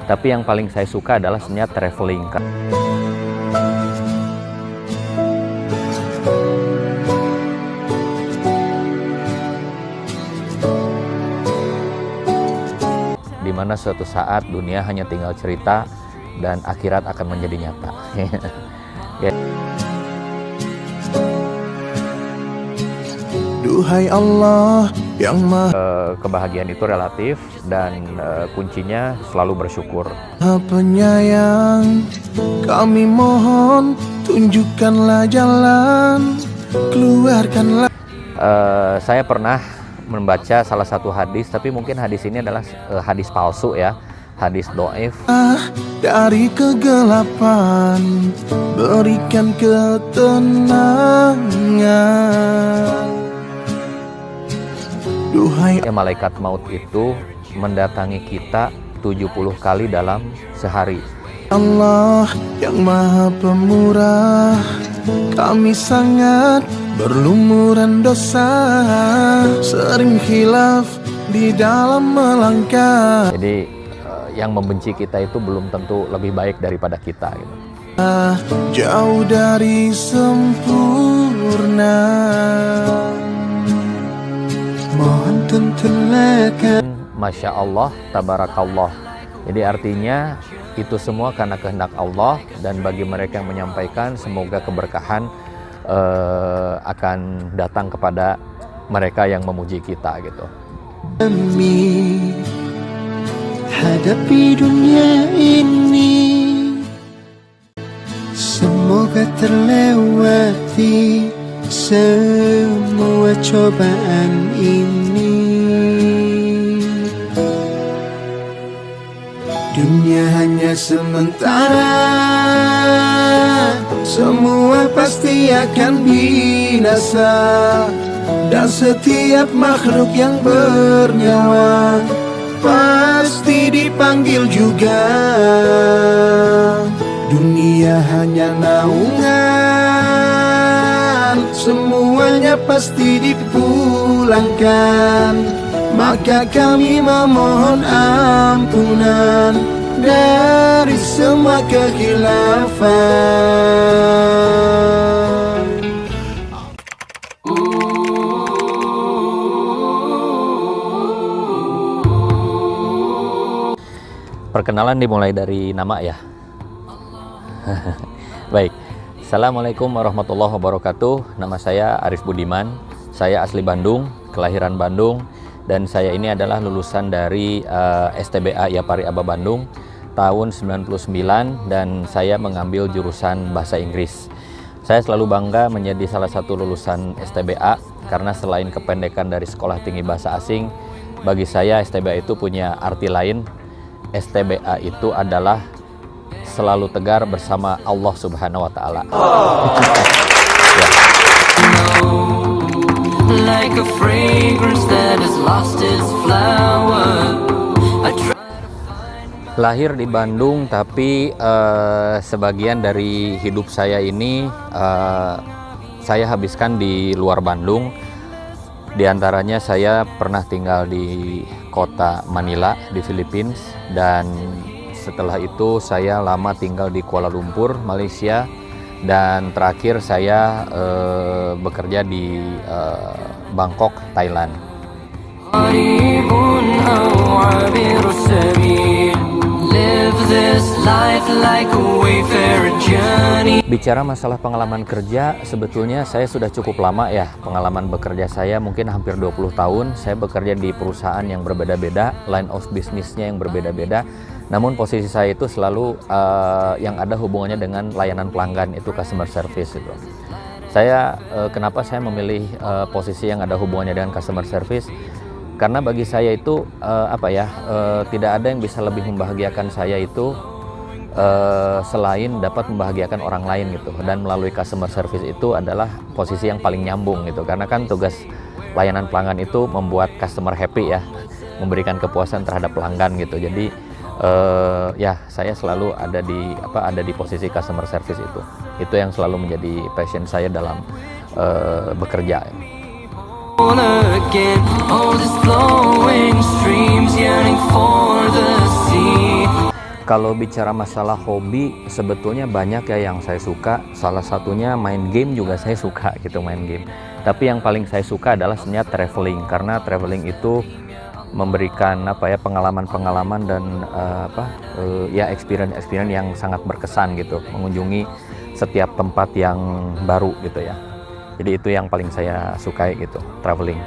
Tapi yang paling saya suka adalah sebenarnya traveling. Di mana suatu saat dunia hanya tinggal cerita dan akhirat akan menjadi nyata. Ya. Duhai Allah yang Kebahagiaan itu relatif dan kuncinya selalu bersyukur. Maha Penyayang, kami mohon tunjukkanlah jalan, keluarkanlah. Saya pernah membaca salah satu hadis, tapi mungkin hadis ini adalah hadis palsu ya, hadis doif. Dari kegelapan, berikan ketenangan. Duhai Malaikat maut itu mendatangi kita 70 kali dalam sehari. Allah yang Maha Pemurah, kami sangat berlumuran dosa, sering khilaf di dalam melangkah. Jadi yang membenci kita itu belum tentu lebih baik daripada kita gitu. Jauh dari sempurna, mohon tuntunlah. Masya Allah, tabarakallah. Jadi artinya itu semua karena kehendak Allah, dan bagi mereka yang menyampaikan semoga keberkahan akan datang kepada mereka yang memuji kita gitu. Kami hadapi dunia ini, semoga terlewati semua cobaan ini. Dunia hanya sementara, semua pasti akan binasa, dan setiap makhluk yang bernyawa pasti dipanggil juga. Dunia hanya naungan, semuanya pasti dipulangkan. Maka kami memohon ampunan dari semua kekhilafan. Perkenalan dimulai dari nama ya. Baik, Assalamualaikum warahmatullahi wabarakatuh. Nama saya Arif Budiman. Saya asli Bandung, kelahiran Bandung, dan saya ini adalah lulusan dari STBA Yapari Aba Bandung tahun 99, dan saya mengambil jurusan bahasa Inggris. Saya selalu bangga menjadi salah satu lulusan STBA karena selain kependekan dari Sekolah Tinggi Bahasa Asing, bagi saya STBA itu punya arti lain. STBA itu adalah selalu tegar bersama Allah Subhanahu wa Ta'ala. Ya. Like a fragrance that has lost its flower. Lahir di Bandung, tapi sebagian dari hidup saya ini saya habiskan di luar Bandung. Di antaranya saya pernah tinggal di kota Manila di Filipina, dan setelah itu saya lama tinggal di Kuala Lumpur, Malaysia, dan terakhir saya bekerja di Bangkok, Thailand. Bicara masalah pengalaman kerja, sebetulnya saya sudah cukup lama ya. Pengalaman bekerja saya mungkin hampir 20 tahun. Saya bekerja di perusahaan yang berbeda-beda, line of bisnisnya yang berbeda-beda. Namun posisi saya itu selalu yang ada hubungannya dengan layanan pelanggan, itu customer service itu. Saya kenapa saya memilih posisi yang ada hubungannya dengan customer service? Karena bagi saya itu tidak ada yang bisa lebih membahagiakan saya itu selain dapat membahagiakan orang lain gitu. Dan melalui customer service itu adalah posisi yang paling nyambung gitu. Karena kan tugas layanan pelanggan itu membuat customer happy ya, memberikan kepuasan terhadap pelanggan gitu. Jadi ya saya selalu ada di posisi customer service itu. Itu yang selalu menjadi passion saya dalam bekerja. Kalau bicara masalah hobi, sebetulnya banyak ya yang saya suka. Salah satunya main game juga saya suka gitu, main game. Tapi yang paling saya suka adalah sebenarnya traveling, karena traveling itu memberikan pengalaman-pengalaman dan experience yang sangat berkesan gitu, mengunjungi setiap tempat yang baru gitu ya. Jadi itu yang paling saya sukai gitu, traveling.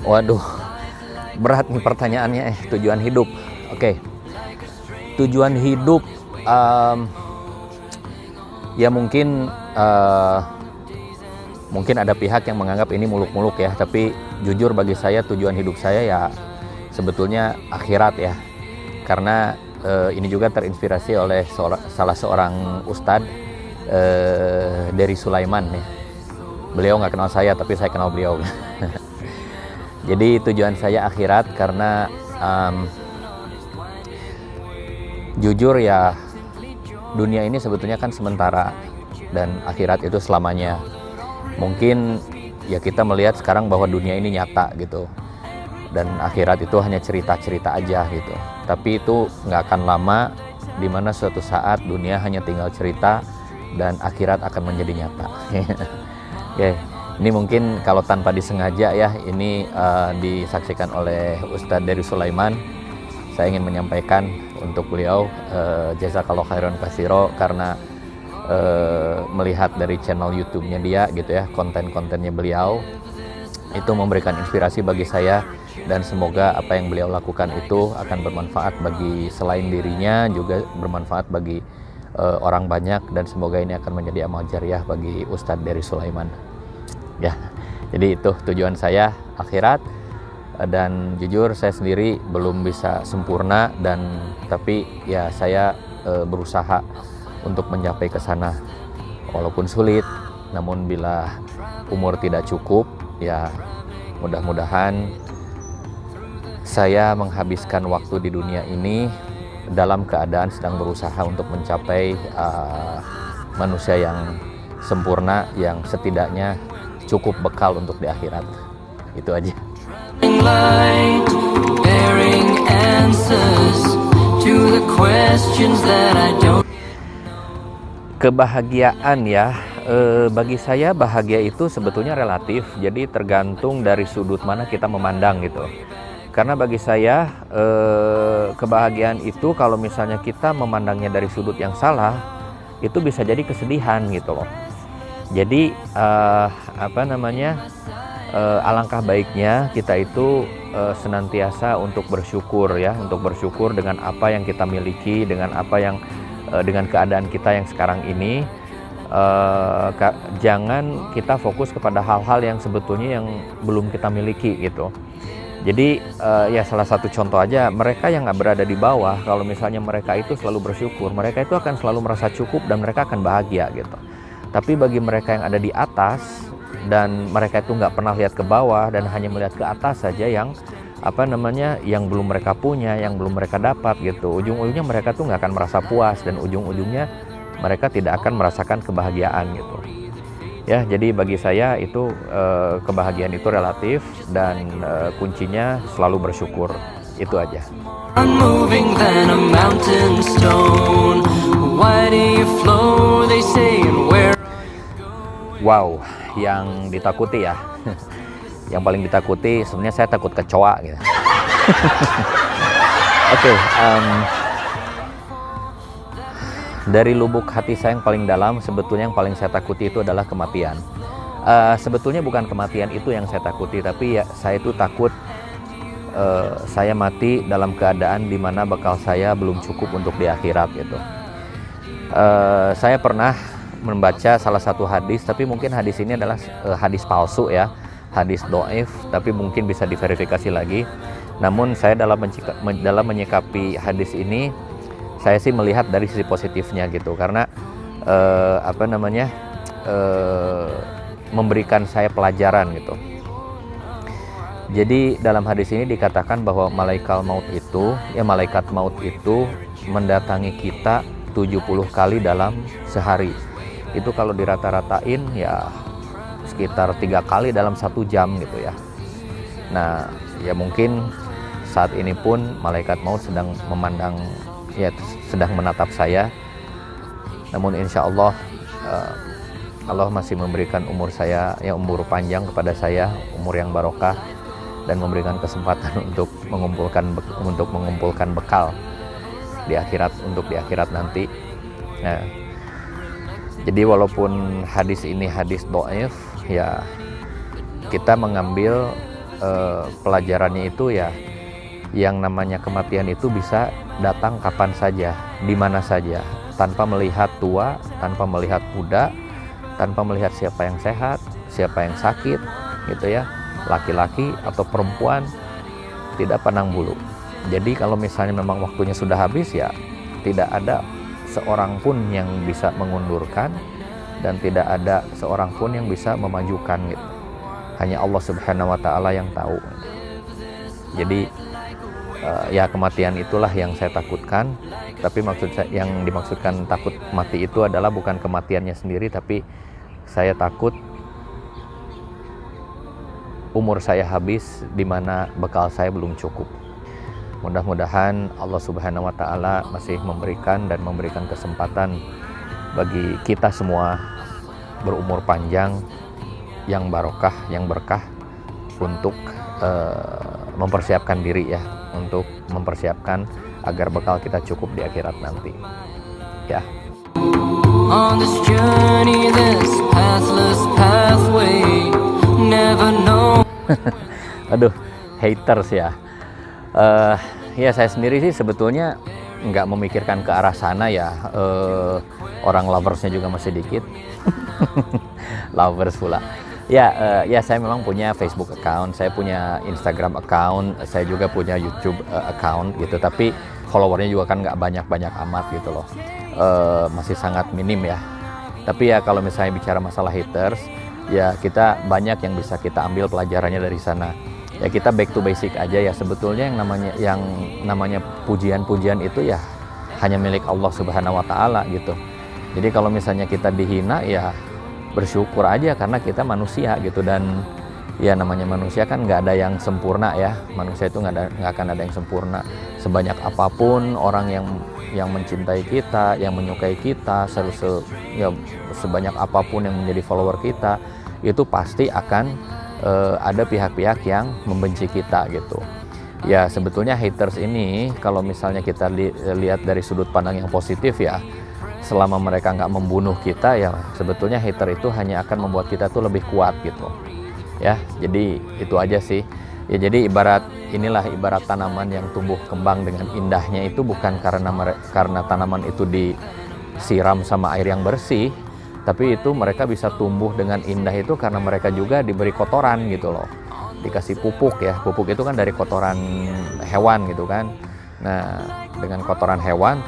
Waduh, berat nih pertanyaannya. Tujuan hidup. Oke. Tujuan hidup ya mungkin ada pihak yang menganggap ini muluk-muluk ya, tapi jujur bagi saya tujuan hidup saya ya sebetulnya akhirat ya. Karena ini juga terinspirasi oleh salah seorang ustadz dari Sulaiman ya. Beliau nggak kenal saya, tapi saya kenal beliau. Jadi tujuan saya akhirat karena jujur ya, dunia ini sebetulnya kan sementara dan akhirat itu selamanya. Mungkin ya kita melihat sekarang bahwa dunia ini nyata gitu, dan akhirat itu hanya cerita-cerita aja gitu. Tapi itu nggak akan lama, dimana suatu saat dunia hanya tinggal cerita dan akhirat akan menjadi nyata. Ya, ini mungkin kalau tanpa disengaja ya, ini disaksikan oleh Ustadz dari Sulaiman. Saya ingin menyampaikan untuk beliau jazakallahu khairan katsiro, karena melihat dari channel YouTube-nya dia gitu ya, konten-kontennya beliau itu memberikan inspirasi bagi saya, dan semoga apa yang beliau lakukan itu akan bermanfaat bagi selain dirinya, juga bermanfaat bagi orang banyak, dan semoga ini akan menjadi amal jariah bagi Ustadz dari Sulaiman ya. Jadi itu tujuan saya akhirat, dan jujur saya sendiri belum bisa sempurna, tapi ya saya berusaha untuk mencapai ke sana walaupun sulit. Namun bila umur tidak cukup ya, mudah-mudahan saya menghabiskan waktu di dunia ini dalam keadaan sedang berusaha untuk mencapai manusia yang sempurna, yang setidaknya cukup bekal untuk di akhirat. Itu aja. Kebahagiaan ya, bagi saya bahagia itu sebetulnya relatif, jadi tergantung dari sudut mana kita memandang gitu. Karena bagi saya kebahagiaan itu kalau misalnya kita memandangnya dari sudut yang salah, itu bisa jadi kesedihan gitu loh. Jadi alangkah baiknya kita itu senantiasa untuk bersyukur ya, untuk bersyukur dengan apa yang kita miliki, dengan apa yang dengan keadaan kita yang sekarang ini. Jangan kita fokus kepada hal-hal yang sebetulnya yang belum kita miliki gitu. Jadi ya salah satu contoh aja, mereka yang nggak berada di bawah, kalau misalnya mereka itu selalu bersyukur, mereka itu akan selalu merasa cukup dan mereka akan bahagia gitu. Tapi bagi mereka yang ada di atas dan mereka itu nggak pernah lihat ke bawah dan hanya melihat ke atas saja, yang yang belum mereka punya, yang belum mereka dapat gitu, ujung-ujungnya mereka tuh nggak akan merasa puas, dan ujung-ujungnya mereka tidak akan merasakan kebahagiaan gitu ya. Jadi bagi saya itu kebahagiaan itu relatif, dan kuncinya selalu bersyukur. Itu aja. Wow, yang ditakuti ya. Yang paling ditakuti sebenarnya saya takut kecoa gitu. Oke, dari lubuk hati saya yang paling dalam, sebetulnya yang paling saya takuti itu adalah kematian. Sebetulnya bukan kematian itu yang saya takuti, tapi ya saya itu takut saya mati dalam keadaan dimana bekal saya belum cukup untuk di akhirat gitu. Saya pernah membaca salah satu hadis, tapi mungkin hadis ini adalah hadis palsu ya, hadis doif, tapi mungkin bisa diverifikasi lagi. Namun saya dalam menyikapi hadis ini, saya sih melihat dari sisi positifnya gitu, karena memberikan saya pelajaran gitu. Jadi dalam hadis ini dikatakan bahwa malaikat maut itu mendatangi kita 70 kali dalam sehari. Itu kalau dirata-ratain ya sekitar 3 kali dalam 1 jam gitu ya. Nah, ya mungkin saat ini pun malaikat maut sedang memandang, ya sedang menatap saya. Namun insya Allah Allah masih memberikan umur saya, ya umur panjang kepada saya, umur yang barokah, dan memberikan kesempatan untuk mengumpulkan bekal di akhirat, untuk di akhirat nanti. Nah, jadi walaupun hadis ini hadis dhaif, ya kita mengambil pelajarannya itu ya, yang namanya kematian itu bisa datang kapan saja, di mana saja, tanpa melihat tua, tanpa melihat muda, tanpa melihat siapa yang sehat, siapa yang sakit, gitu ya, laki-laki atau perempuan, tidak pandang bulu. Jadi kalau misalnya memang waktunya sudah habis, ya tidak ada seorang pun yang bisa mengundurkan, dan tidak ada seorang pun yang bisa memajukan gitu. Hanya Allah Subhanahu wa Ta'ala yang tahu. Jadi ya kematian itulah yang saya takutkan. Tapi maksud saya, yang dimaksudkan takut mati itu adalah bukan kematiannya sendiri, tapi saya takut umur saya habis di mana bekal saya belum cukup. Mudah-mudahan Allah Subhanahu wa Ta'ala masih memberikan kesempatan bagi kita semua berumur panjang, yang barokah, yang berkah, untuk mempersiapkan diri ya, untuk mempersiapkan agar bekal kita cukup di akhirat nanti. Ya. On this journey, this pathless pathway, never know. Aduh, haters ya. Ya saya sendiri sih sebetulnya nggak memikirkan ke arah sana ya. Orang loversnya juga masih dikit. Lovers pula. Ya, saya memang punya Facebook account, saya punya Instagram account, saya juga punya YouTube account gitu. Tapi followernya juga kan nggak banyak-banyak amat gitu loh. Masih sangat minim ya. Tapi ya kalau misalnya bicara masalah haters, ya kita banyak yang bisa kita ambil pelajarannya dari sana. Ya kita back to basic aja ya. Sebetulnya yang namanya pujian-pujian itu ya hanya milik Allah Subhanahu wa Ta'ala gitu. Jadi kalau misalnya kita dihina, ya bersyukur aja karena kita manusia gitu. Dan ya namanya manusia kan nggak ada yang sempurna ya. Manusia itu nggak akan ada yang sempurna. Sebanyak apapun orang yang mencintai kita, yang menyukai kita, sebanyak apapun yang menjadi follower kita, itu pasti akan ada pihak-pihak yang membenci kita gitu. Ya sebetulnya haters ini kalau misalnya kita lihat dari sudut pandang yang positif ya, selama mereka nggak membunuh kita, ya sebetulnya hater itu hanya akan membuat kita tuh lebih kuat gitu ya. Jadi itu aja sih ya. Jadi ibarat tanaman yang tumbuh kembang dengan indahnya itu bukan karena tanaman itu disiram sama air yang bersih, tapi itu mereka bisa tumbuh dengan indah itu karena mereka juga diberi kotoran gitu loh, dikasih pupuk ya. Pupuk itu kan dari kotoran hewan gitu kan. Nah dengan kotoran hewan,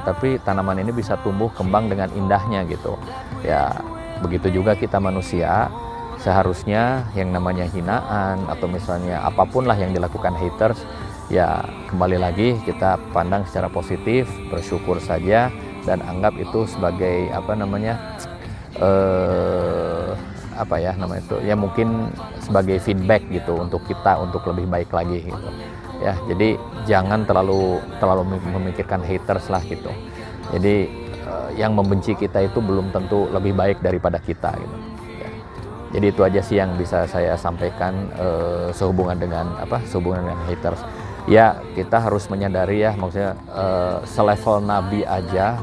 tapi tanaman ini bisa tumbuh kembang dengan indahnya gitu ya. Begitu juga kita manusia, seharusnya yang namanya hinaan atau misalnya apapun lah yang dilakukan haters, ya kembali lagi kita pandang secara positif, bersyukur saja, dan anggap itu sebagai ya mungkin sebagai feedback gitu untuk kita untuk lebih baik lagi gitu ya. Jadi jangan terlalu memikirkan haters lah gitu. Jadi yang membenci kita itu belum tentu lebih baik daripada kita gitu ya. Jadi itu aja sih yang bisa saya sampaikan sehubungan dengan haters ya. Kita harus menyadari ya, maksudnya selevel Nabi aja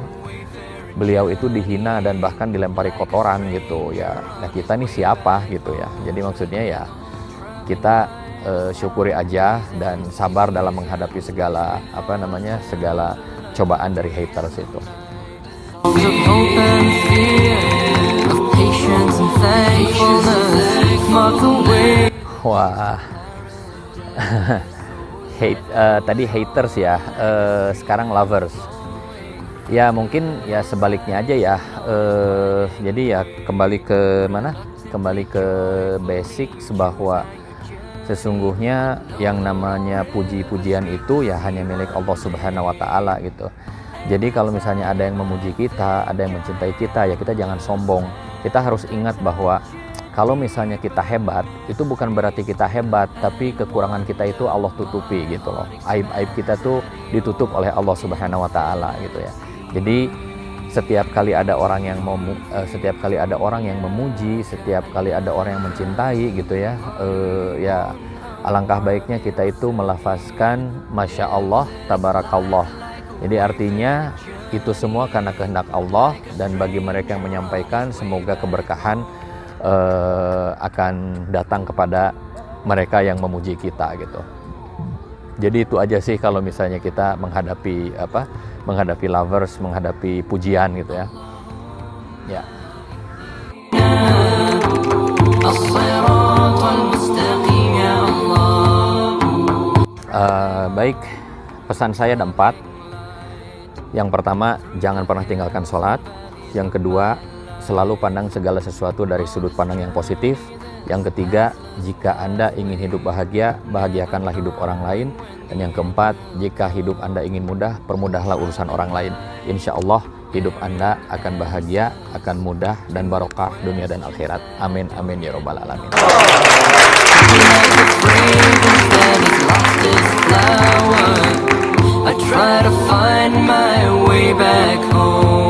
beliau itu dihina dan bahkan dilempari kotoran gitu ya. Nah kita nih siapa gitu ya. Jadi maksudnya ya kita syukuri aja dan sabar dalam menghadapi segala cobaan dari haters itu. Wah. Tadi haters ya, sekarang lovers. Ya mungkin ya sebaliknya aja ya. Jadi ya kembali ke basic, bahwa sesungguhnya yang namanya puji-pujian itu ya hanya milik Allah Subhanahu wa Ta'ala gitu. Jadi kalau misalnya ada yang memuji kita, ada yang mencintai kita, ya kita jangan sombong. Kita harus ingat bahwa Kalau misalnya kita hebat, itu bukan berarti kita hebat, tapi kekurangan kita itu Allah tutupi gitu loh. Aib-aib kita tuh ditutup oleh Allah Subhanahu wa taala gitu ya. Jadi setiap kali ada orang yang memuji, setiap kali ada orang yang mencintai gitu ya, ya alangkah baiknya kita itu melafazkan Masya Allah, Tabarakallah. Jadi artinya itu semua karena kehendak Allah, dan bagi mereka yang menyampaikan semoga keberkahan akan datang kepada mereka yang memuji kita gitu. Jadi itu aja sih kalau misalnya kita menghadapi lovers, menghadapi pujian gitu ya. Ya. Baik, pesan saya ada 4. Yang pertama, jangan pernah tinggalkan sholat. Yang kedua, selalu pandang segala sesuatu dari sudut pandang yang positif. Yang ketiga, jika Anda ingin hidup bahagia, bahagiakanlah hidup orang lain. Dan yang keempat, jika hidup Anda ingin mudah, permudahlah urusan orang lain. Insya Allah, hidup Anda akan bahagia, akan mudah, dan barokah dunia dan akhirat. Amin, amin, ya robbal alamin. I try to find my way back home.